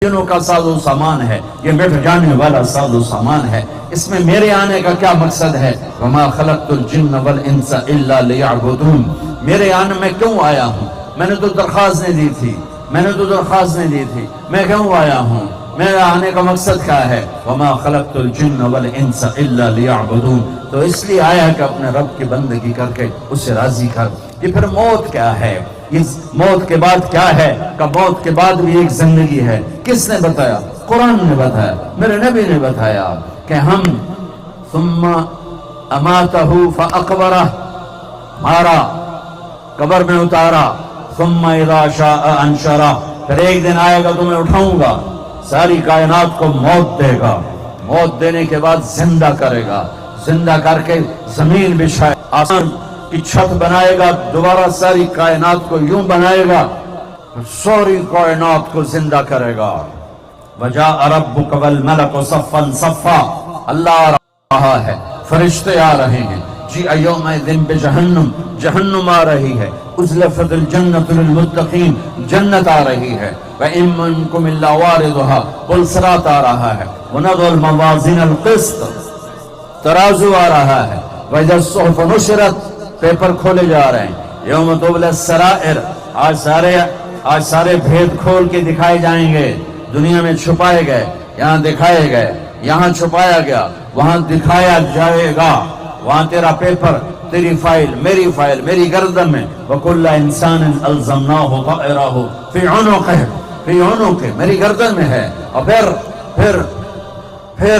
جنوں کا ساز و سامان ہے، یہ مٹ جانے والا ساز و سامان ہے، اس میں میرے آنے کا کیا مقصد ہے؟ وَمَا خَلَقْتُ الْجِنَّ وَالْإِنسَ إِلَّا لِيَعْبُدُونَ، میرے آنے میں کیوں آیا ہوں؟ میں نے تو درخواست نہیں دی تھی، میں کیوں آیا ہوں؟ میرے آنے کا مقصد کیا ہے؟ وَمَا خَلَقْتُ الْجِنَّ وَالْإِنسَ إِلَّا لِيَعْبُدُونَ، تو اس لیے آیا کہ اپنے رب کی بندگی کر کے اسے راضی کر۔ یہ پھر موت کیا ہے؟ اس موت کے بعد کیا ہے؟ کہ موت کے بعد بھی ایک زندگی ہے۔ کس نے بتایا؟ قرآن نے بتایا، میرے نبی نے بتایا کہ ہم ثم اماتہ فاقبرہ، مارا، قبر میں اتارا، ثم اذا شاء انشرہ، پھر ایک دن آئے گا تمہیں اٹھاؤں گا، ساری کائنات کو موت دے گا، موت دینے کے بعد زندہ کرے گا، زندہ کر کے زمین بچھائے، آسمان کی چھت بنائے گا، دوبارہ ساری کائنات کو یوں بنائے گا، ساری کائنات کو زندہ کرے گا۔ وَجَاءَ رَبُّكَ وَالْمَلَكُ صَفًّا صَفًّا، اللہ آ رہا ہے، فرشتے آ رہے ہیں، جِیءَ یَوْمَئِذٍ بِجَہَنَّمَ، جہنم آ رہی ہے، اُزْلِفَتِ الْجَنَّةُ لِلْمُتَّقِينَ، جنت آ رہی ہے، وَإِن مِّنكُمْ إِلَّا وَارِدُهَا، پل صراط آ رہا ہے، وَنَضَعُ الْمَوَازِينَ الْقِسْطَ، ترازو آ رہا ہے، وَإِذَا الصُّحُفُ نُشِرَتْ، پیپر کھولے جا رہے ہیں، یوم تبلی السرائر، آج سارے بھید کھول کے دکھائے جائیں گے، دنیا میں چھپائے گئے، یہاں دکھائے گئے، یہاں چھپایا گیا، وہاں دکھایا جائے گا، وہاں تیرا پیپر، تیری فائل، میری گردن میں، وَكُلَّ إِنسَانٍ أَلْزَمْنَاهُ طَائِرَهُ فِي عُنُقِهِ، میری گردن میں ہے، اور پھر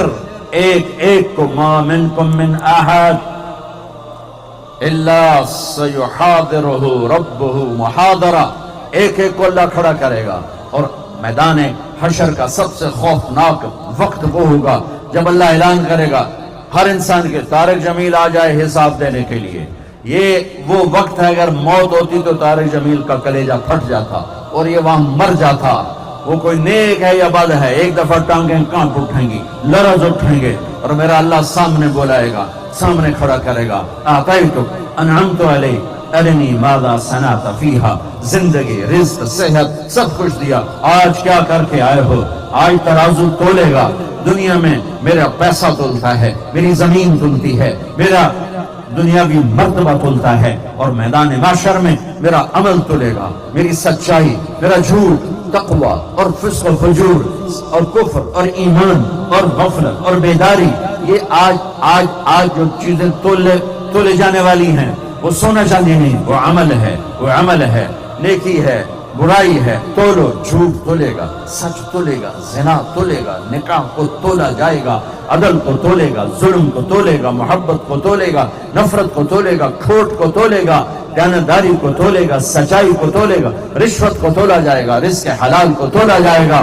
ایک کو مَا مِنْكُمْ مِنْ أَحَدٍ اللہ سیحاضرہ ربہ محاضرہ، ایک کو اللہ کھڑا کرے گا، اور میدان حشر کا سب سے خوفناک وقت وہ ہوگا جب اللہ اعلان کرے گا ہر انسان کے، طارق جمیل آ جائے حساب دینے کے لیے۔ یہ وہ وقت ہے، اگر موت ہوتی تو طارق جمیل کا کلیجہ پھٹ جاتا اور یہ وہاں مر جاتا۔ وہ کوئی نیک ہے یا بد ہے، ایک دفعہ ٹانگیں کانپ اٹھیں گی، لرز اٹھیں گے، اور میرا اللہ سامنے بلائے گا، سامنے کھڑا کرے گا، اعطیتک انعمت علیک ارنی ماذا صنعت فیہا، زندگی، رزق، صحت سب کچھ دیا، آج کیا کر کے آئے ہو؟ آج ترازو تولے گا، دنیا میں میرا پیسہ تولتا ہے، میری زمین تلتی ہے، میرا دنیاوی مرتبہ تلتا ہے، اور میدان محشر میں میرا عمل تلے گا، میری سچائی، میرا جھوٹ، تقوی اور فسق و فجور اور کفر اور ایمان اور غفلت اور بیداری، یہ آج جو چیزیں تولے جانے والی ہیں، وہ سونا چاندی نہیں، وہ عمل ہے، نیکی ہے، برائی ہے، تولو، جھوٹ تولے گا، سچ تولے گا، زنا تولے گا، نکاح کو تولا جائے گا، عدل کو تولے گا، ظلم کو تولے گا، محبت کو تولے گا، نفرت کو تولے گا، کھوٹ کو تولے گا، دیانتداری کو تولے گا، سچائی کو تولے گا، رشوت کو تولا جائے گا، رزق حلال کو تولا جائے گا۔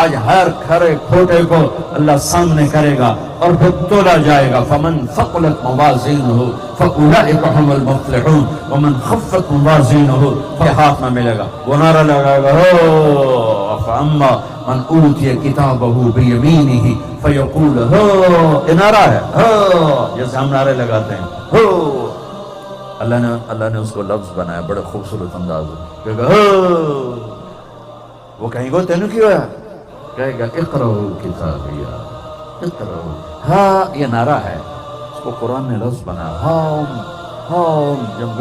آج ہر کھرے کھوٹے کو اللہ سامنے کرے گا اور پھر تولا جائے گا۔ فمن ثقلت موازینہ فاولئک هم المفلحون ومن خفت موازینہ، پھر ہاتھ میں ملے گا، وہ نعرہ لگائے گا، ہو فاما من اوتی کتابہ بیمینہ فیقول ہو، یہ نعرہ ہے، ہو، جیسے ہم نعرے لگاتے ہیں، ہو، اللہ نے اس کو لفظ بنایا بڑے خوبصورت انداز میں، ہو، وہ کہیں گو تینوں کی ہوا، کہے گا اقرؤ کتابیہ، اقرؤ، ہاں، یہ نعرہ ہے، اس کو قرآن نے لفظ بنایا، ہم، جب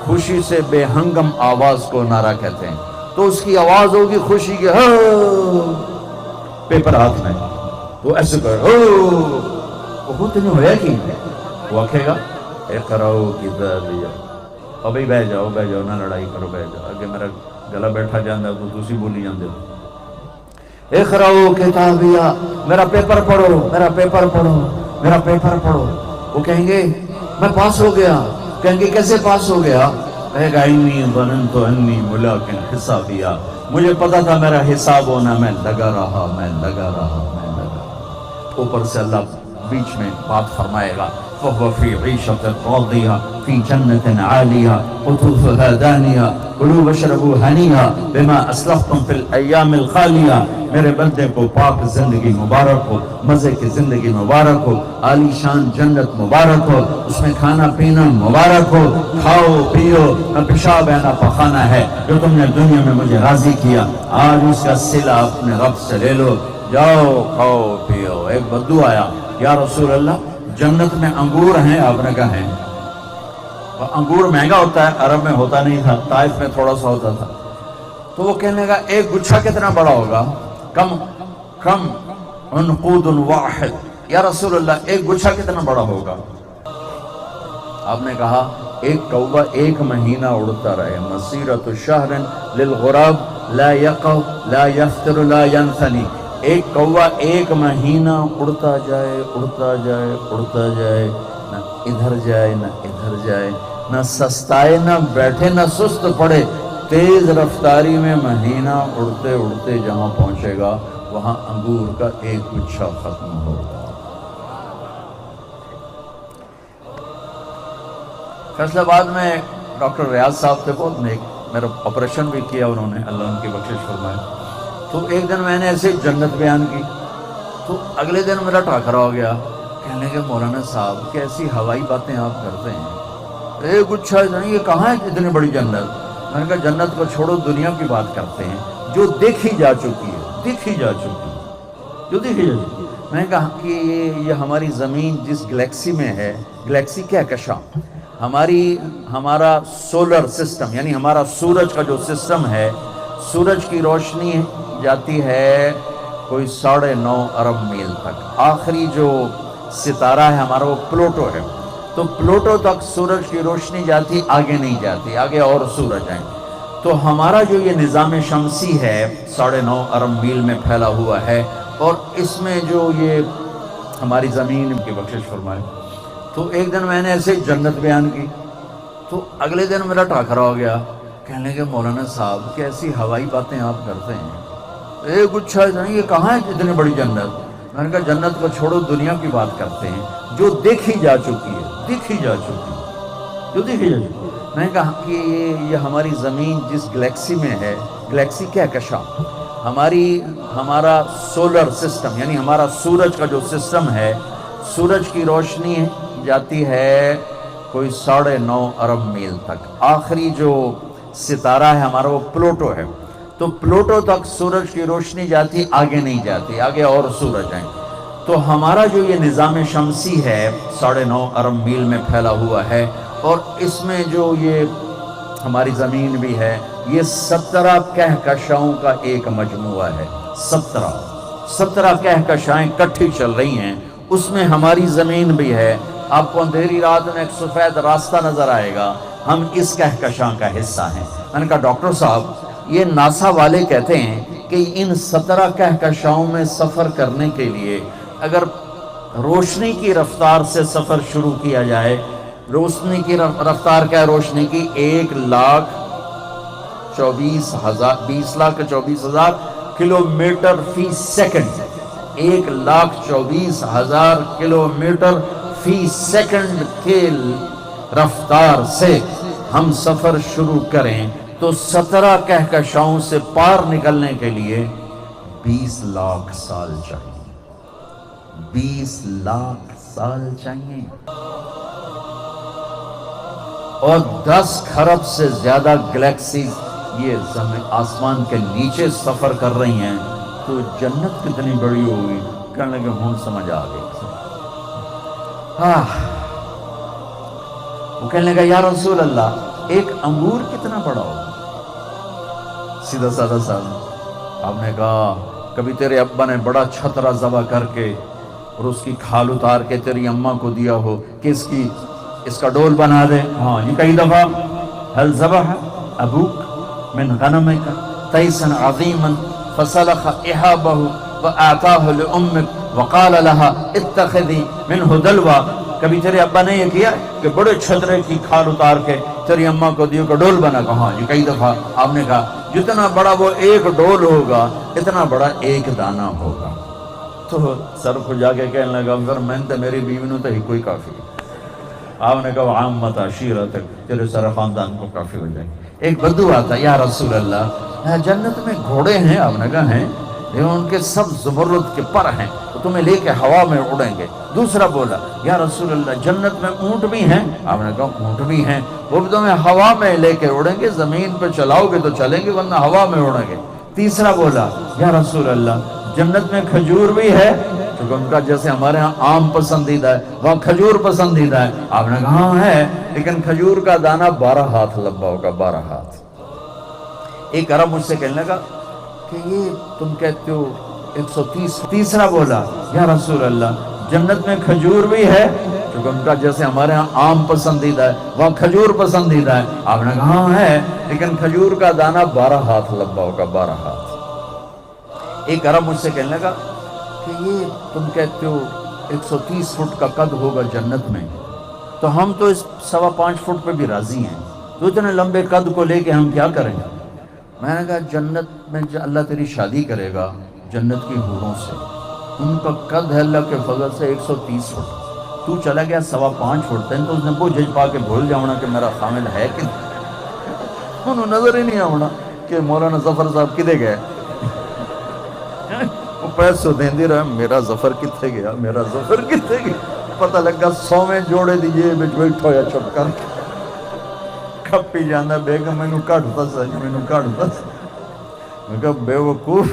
خوشی سے بے ہنگم آواز کو نعرہ کہتے ہیں، تو اس کی آواز ہوگی خوشی کی، ہاں، پیپر ہاتھ میں، وہ ایسے کر، وہ خود نہیں ہویا کی، وہ آکھے گا اقرؤ کتابیہ، اور بھئی بہ جاؤ، نہ لڑائی کرو، بہ جاؤ، اگر میرا گلا بیٹھا جاندہ تو دوسری بولی جاندے ہو، اقرؤ کتابیہ، میرا پیپر پڑھو، وہ کہیں گے میں پاس ہو گیا، کہیں گے کیسے پاس ہو گیا؟ کہے گا انی ظننت انی ملاق حسابیہ، مجھے پتا تھا میرا حساب ہونا، میں لگا رہا، اوپر سے اللہ بیچ میں بات فرمائے گا، فهو في عيشة راضية في جنة عالية قطوفها دانية كلوا واشربوا ہنیئا بما اسلفتم فی الایام الخالیہ. میرے بندے کو پاک زندگی مبارک ہو، مزے کی زندگی مبارک ہو، عالی شان جنت مبارک ہو، اس میں کھانا پینا مبارک ہو، کھاؤ پیو، نہ پیشاب ہے نہ پخانا ہے، جو تم نے دنیا میں مجھے راضی کیا آج اس کا صلہ اپنے رب سے لے لو، جاؤ کھاؤ پیو. ایک بدو آیا، یا رسول اللہ جنت میں انگور ہیں؟ آپ نے کہا ہیں. انگور مہنگا ہوتا ہے، عرب میں ہوتا نہیں تھا، طائف میں تھوڑا سا ہوتا تھا. تو وہ کہنے لگا ایک گچھا کتنا بڑا ہوگا؟ کم عنقود واحد. یا رسول اللہ ایک گچھا کتنا بڑا ہوگا؟ آپ نے کہا ایک کوہ ایک مہینہ اڑتا رہے، مسیرۃ شہر للغراب لا یقع لا یفتر لا ینثنی. ایک کوہ ایک مہینہ اڑتا جائے اڑتا جائے اڑتا جائے، نہ ادھر جائے نہ ادھر جائے، نہ سستائے نہ بیٹھے نہ سست پڑے، تیز رفتاری میں مہینہ اڑتے اڑتے جہاں پہنچے گا وہاں انگور کا ایک گچھا ختم ہوگا. فیصل آباد میں ڈاکٹر ریاض صاحب تھے، بہت نیک، میرا آپریشن بھی کیا انہوں نے، اللہ ان کی بخشش فرمائے. تو ایک دن میں نے ایسے جنت بیان کی، تو اگلے دن میرا ٹاکرا ہو گیا. کہنے کہ مولانا صاحب کیسی ہوائی باتیں آپ کرتے ہیں، ایک گچھا یہ کہاں ہے اتنی بڑی جنت؟ میں نے کہا جنت کو چھوڑو، دنیا کی بات کرتے ہیں جو دیکھی جا چکی ہے، دیکھی جا چکی ہے، جو دیکھی جا چکی ہے. میں نے کہا کہ یہ ہماری زمین جس گلیکسی میں ہے، گلیکسی کہکشاں، ہمارا سولر سسٹم یعنی ہمارا سورج کا جو سسٹم ہے، سورج کی روشنی جاتی ہے کوئی 9.5 ارب میل تک. آخری جو ستارہ ہے ہمارا وہ پلوٹو ہے، تو پلوٹو تک سورج کی روشنی جاتی، آگے نہیں جاتی، آگے اور سورج ہیں. تو ہمارا جو یہ نظام شمسی ہے 9.5 ارب میل میں پھیلا ہوا ہے، اور اس میں جو یہ ہماری زمین کی بخشش فرمائے. تو ایک دن میں نے ایسے جنت بیان کی، تو اگلے دن میرا ٹاکرا ہو گیا. کہنے کہ مولانا صاحب کیسی ہوائی باتیں آپ کرتے ہیں، ایک گچھا یہ کہاں ہے اتنی بڑی جنت؟ میں نے کہا جنت کو چھوڑو، دنیا کی بات کرتے ہیں جو دیکھی جا چکی ہے، دیکھی جا چکی ہے، جو دیکھی جا چکی ہے. میں نے کہا کہ یہ ہماری زمین جس گلیکسی میں ہے، گلیکسی کہکشاں، ہمارا سولر سسٹم یعنی ہمارا سورج کا جو سسٹم ہے، سورج کی روشنی جاتی ہے کوئی 9.5 ارب میل تک. آخری جو ستارہ ہے ہمارا وہ پلوٹو ہے، تو پلوٹو تک سورج کی روشنی جاتی، آگے نہیں جاتی، آگے اور سورج ہیں. تو ہمارا جو یہ نظام شمسی ہے 9.5 ارب میل میں پھیلا ہوا ہے، اور اس میں جو یہ ہماری زمین بھی ہے، یہ 17 کہکشاؤں کا ایک مجموعہ ہے. 17 کہکشائیں کٹھی چل رہی ہیں، اس میں ہماری زمین بھی ہے. آپ کو اندھیری رات میں ایک سفید راستہ نظر آئے گا، ہم اس کہکشاں کا حصہ ہیں. میں نے کہا ڈاکٹر صاحب یہ ناسا والے کہتے ہیں کہ ان 17 کہکشاؤں میں سفر کرنے کے لیے اگر روشنی کی رفتار سے سفر شروع کیا جائے، روشنی کی رفتار کیا ہے روشنی کی؟ 20,24,000 کلومیٹر فی سیکنڈ. 1,24,000 کلومیٹر فی سیکنڈ کے رفتار سے ہم سفر شروع کریں تو 17 کہکشاؤں سے پار نکلنے کے لیے 20 لاکھ سال چاہیے. 20 لاکھ سال چاہیے، اور 10 کھرب سے زیادہ گلیکسیز یہ آسمان کے نیچے سفر کر رہی ہیں. تو جنت کتنی بڑی ہوگی؟ کہنے لگے ہوں سمجھ آ گئی. وہ کہنے لگا یا رسول اللہ ایک انگور کتنا بڑا ہوگا؟ سیدھا سادہ سادہ آپ نے کہا کبھی تیرے ابا نے بڑا چھترا ذبح کر کے اور اس کی کھال اتار کے تیری اماں کو دیا ہو کہ اس کا ڈول بنا دے؟ ہاں یہ کئی دفعہ. هل ذبح ابوک من غنمک تیسا عظیما فسلخ احابہ واعطاہ لامک وقال لها اتخذی منہ دلوا. کبھی تیرے ابا نے یہ کیا کہ بڑے چھترے کی کھال اتار کے تیری اماں کو دیو کہ ڈول بنا؟ کہا یہ کئی دفعہ. آپ نے کہا جتنا بڑا وہ ایک ڈول ہوگا اتنا بڑا ایک دانہ ہوگا. تو سر کو جا کے کہنے لگا پھر میں نے میری بیوی نے تو ہی کوئی کافی. آپ نے کہا عامت عشیرتک، تیرے سارا خاندان کو کافی ہو جائے گی۔ ایک بدو آتا، یا رسول اللہ جنت میں گھوڑے ہیں، آپ نے کہا ہیں، لیکن ان کے سب زمرد کے پر ہیں، تو تمہیں لے کے ہوا میں اڑیں گے۔ دوسرا بولا، یا رسول اللہ جنت میں اونٹ بھی ہیں، آپ نے کہا اونٹ بھی ہیں، وہ بھی تمہیں ہوا میں لے کے اڑیں گے، زمین پہ چلاؤ گے تو چلیں گے ورنہ ہوا میں اڑیں گے۔ تیسرا بولا، یا رسول اللہ جنت میں کھجور بھی ہے، کیونکہ ان کا جیسے ہمارے ہاں آم پسندیدہ ہے وہاں کھجور پسندیدہ ہے، آپ نے کہا ہاں ہے، لیکن کھجور کا دانہ 12 ہاتھ لمبا ہوگا، 12 ہاتھ۔ ایک عرب مجھ سے کہنے لگا کہ یہ تم کہتے ہو 130۔ تیسرا بولا، یا رسول اللہ جنت میں کھجور بھی ہے، کیونکہ ان کا جیسے ہمارے ہاں آم پسندیدہ ہے وہاں کھجور پسندیدہ ہے، آپ نے کہا ہاں ہے، لیکن کھجور کا دانہ 12 ہاتھ لمبا ہوگا، 12 ہاتھ۔ ایک عرب مجھ سے کہنے لگا کہ یہ تم کہتے ہو 130 فٹ کا قد ہوگا جنت میں، تو ہم تو اس 5.25 فٹ پہ بھی راضی ہیں، تو اتنے لمبے قد کو لے کے ہم کیا کریں گے؟ میں نے کہا جنت میں اللہ تیری شادی کرے گا جنت کی حوروں سے، ان کا قد ہے اللہ کے فضل سے 130 فٹ، تو چلا گیا 5.25 فٹ، تین تو اس نے وہ جج پا کے بھول جاؤنا کہ میرا خامل ہے کہ انہوں نظر ہی نہیں آونا کہ مولانا ظفر صاحب کدے گئے، وہ پیسوں دیں دی رہا میرا ظفر کتے گیا، میرا ظفر کتے گیا، پتہ لگا 100 جوڑے دیجئے بچ بیٹھا ہویا چھپ کر کھپی جانا بیگم میں نو کاٹتا سا، میں نو کاٹتا سا۔ میں کہا بے وقوف،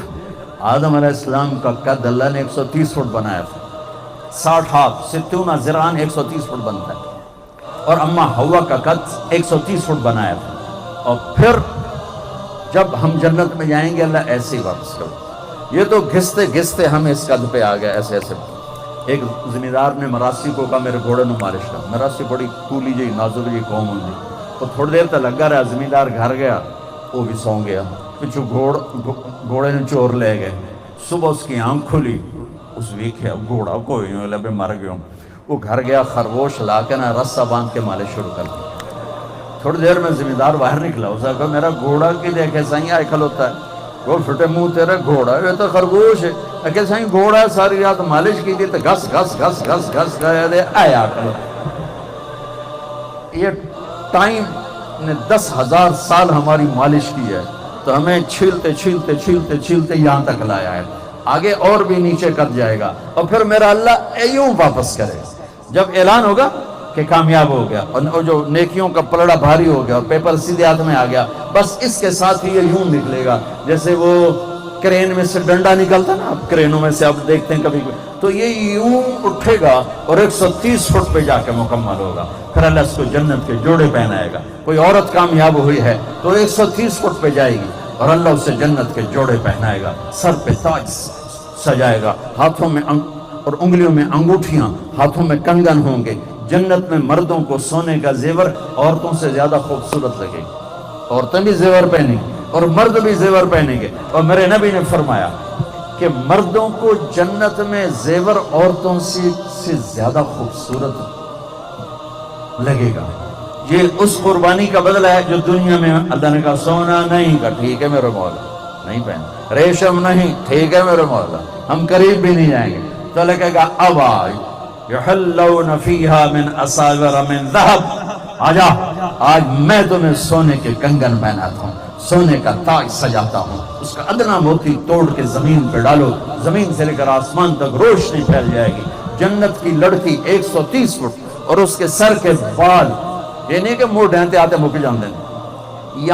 آدم علیہ السلام کا قد اللہ نے 130 فٹ بنایا تھا، 60 ہاتھ 60 ذراع 130 فٹ بنتا ہے، اور اما ہوا کا قد 130 فٹ بنایا تھا، اور پھر جب ہم جنت میں جائیں گے اللہ ایسے ہی واپس کرو۔ یہ تو گھستے گھستے ہم اس قد پہ آ گئے، ایسے ایسے۔ ایک زمیندار نے مراسی کو کہا میرے گھوڑے نو مالش کر، مراسی بڑی کولی جی نازک جی قوم ہوندی، تو تھوڑی دیر تک لگا رہا، زمیندار گھر گیا، وہ بھی سو گیا، پچھو گھوڑے نے چور لے گئے، صبح اس کی آنکھ کھلی، اس ویکھیا گھوڑا کوئی نہیں لبے مر گیا، وہ گھر گیا خرگوش لا کے نا رسہ باندھ کے مالش شروع کر دیا۔ تھوڑی دیر میں زمیندار باہر نکلا، اسے کہا میرا گھوڑا کی دیکھے سائیں آئے کھلوتا ہے، وہ پھٹے منہ تیرے گھوڑا ہے، یہ تو خرگوش ہے، کہ سائیں گھوڑا ہے ساری رات مالش کی تھی تو گھس گھس گھس گھس گھس گیا دے آیا کھلو۔ یہ ٹائم نے 10,000 سال ہماری مالش کی ہے، تو ہمیں چھیلتے چھیلتے چھیلتے چھیلتے یہاں تک لایا ہے، آگے اور بھی نیچے کر جائے گا، اور پھر میرا اللہ یوں واپس کرے جب اعلان ہوگا کہ کامیاب ہو گیا اور جو نیکیوں کا پلڑا بھاری ہو گیا اور پیپر سیدھے ہاتھ میں آ گیا، بس اس کے ساتھ ہی یہ یوں نکلے گا جیسے وہ کرین میں سے ڈنڈا نکلتا نا، آپ کرینوں میں سے آپ دیکھتے ہیں کبھی، تو یہ یوں اٹھے گا اور 130 فٹ پہ جا کے مکمل ہوگا، پھر اللہ اس کو جنت کے جوڑے پہنائے گا۔ کوئی عورت کامیاب ہوئی ہے تو 130 فٹ پہ جائے گی اور اللہ اسے جنت کے جوڑے پہنائے گا، سر پہ تاج سجائے گا، ہاتھوں میں اور انگلیوں میں انگوٹھیاں، ہاتھوں میں کنگن ہوں گے۔ جنت میں مردوں کو سونے کا زیور عورتوں سے زیادہ خوبصورت لگے گا، عورتیں بھی زیور پہنیں گی اور مرد بھی زیور پہنیں گے، اور میرے نبی نے فرمایا کہ مردوں کو جنت میں زیور عورتوں سے زیادہ خوبصورت لگے گا۔ یہ اس قربانی کا بدلہ ہے جو دنیا میں اللہ نے کہا سونا نہیں کا ٹھیک ہے میرے مولا نہیں پہن، ریشم نہیں ٹھیک ہے میرے مولا ہم قریب بھی نہیں جائیں گے، تو اللہ کہے گا اب آج یحلون فیہا من اساور من ذہب، آجا آج میں تمہیں سونے کے کنگن پہناتا ہوں، سونے کا تاج سجاتا ہوں، اس کا ادنا موتی توڑ کے زمین پہ ڈالو، زمین سے لے کر آسمان تک روشنی پھیل جائے گی۔ جنت کی لڑکی 130 فٹ اور اس کے سر کے بال، یہ نہیں کہ موڑ ڈھانتے آتے مک جاندے ہیں،